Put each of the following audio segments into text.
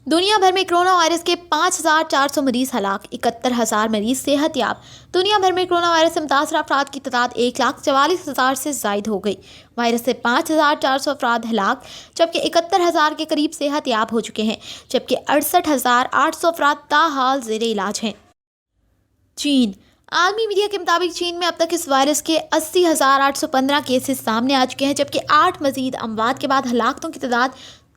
दुनिया भर में कोरोना वायरस के 5,400 मरीज हलाक, 71,000 मरीज सेहत याब। दुनिया भर में कोरोना वायरस से मुतासर अफराद की तादाद 1,44,000 से जायद हो गई। वायरस से 5,400 अफराद हलाक जबकि 71,000 के करीब सेहत याब हो चुके हैं, जबकि 68,800 अफराद ताहाल ज़ेर इलाज हैं। चीन। आलमी मीडिया के मुताबिक चीन में अब तक इस वायरस के 80,815 केसेस सामने आ चुके हैं, जबकि 8 मजीद अमवात के बाद हलाकतों की तादाद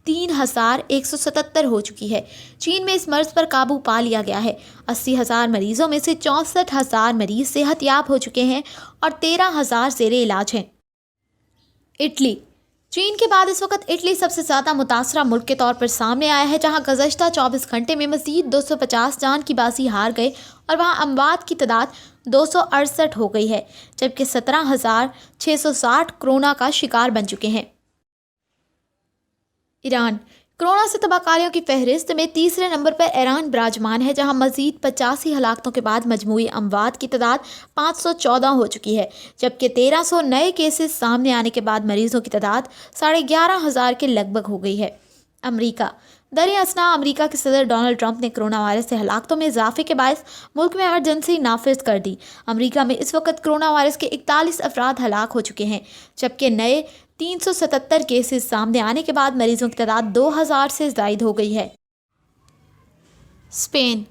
3,177 हो चुकी है। चीन में इस मर्ज पर काबू पा लिया गया है। 80,000 मरीजों में से 64,000 मरीज सेहत याब हो चुके हैं और 13,000 ज़ेर इलाज हैं। इटली। चीन के बाद इस वक्त इटली सबसे ज़्यादा मुतासरा मुल्क के तौर पर सामने आया है, जहां गुज़श्ता 24 घंटे में मज़ीद 250 जान की बाजी हार गए और वहां अमवात की तादाद 268 हो गई है, जबकि 17,660 कोरोना का शिकार बन चुके हैं। ईरान। कोरोना से तबाहकारियों की फहरिस्त में तीसरे नंबर पर ईरान विराजमान है, जहां मजीद 85 हलाकतों के बाद मजमूई अमवात की तादाद 514 हो चुकी है, जबकि 1300 नए केसेस सामने आने के बाद मरीजों की तादाद 11,500 के लगभग हो गई है। अमरीका। दरअसल अमरीका के सदर डोनाल्ड ट्रंप ने कोरोना वायरस से हलाकतों में इजाफे के बायस मुल्क में इमरजेंसी नाफिज कर दी। अमरीका में इस वक्त कोरोना वायरस के 41 अफराद हलाक हो चुके हैं, जबकि नए 377 केसेस सामने आने के बाद मरीजों की तादाद 2,000 से ज़ायद हो गई है। स्पेन।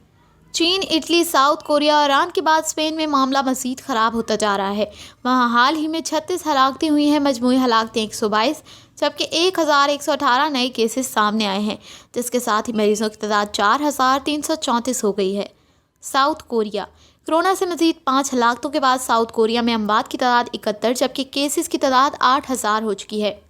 चीन, इटली, साउथ कोरिया और ईरान के बाद स्पेन में मामला मज़ीद ख़राब होता जा रहा है। वहाँ हाल ही में 36 हलाकतें हुई हैं, मजमूई हलाकतें 122, जबकि 1,118 नए केसेस सामने आए हैं, जिसके साथ ही मरीजों की तादाद 4,334 हो गई है। South Korea. कोरोना से मज़ीद 5 हलाकतों के बाद साउथ कोरिया में अमवात की तादाद 71, जबकि केसेस की तादाद 8,000 हो चुकी है।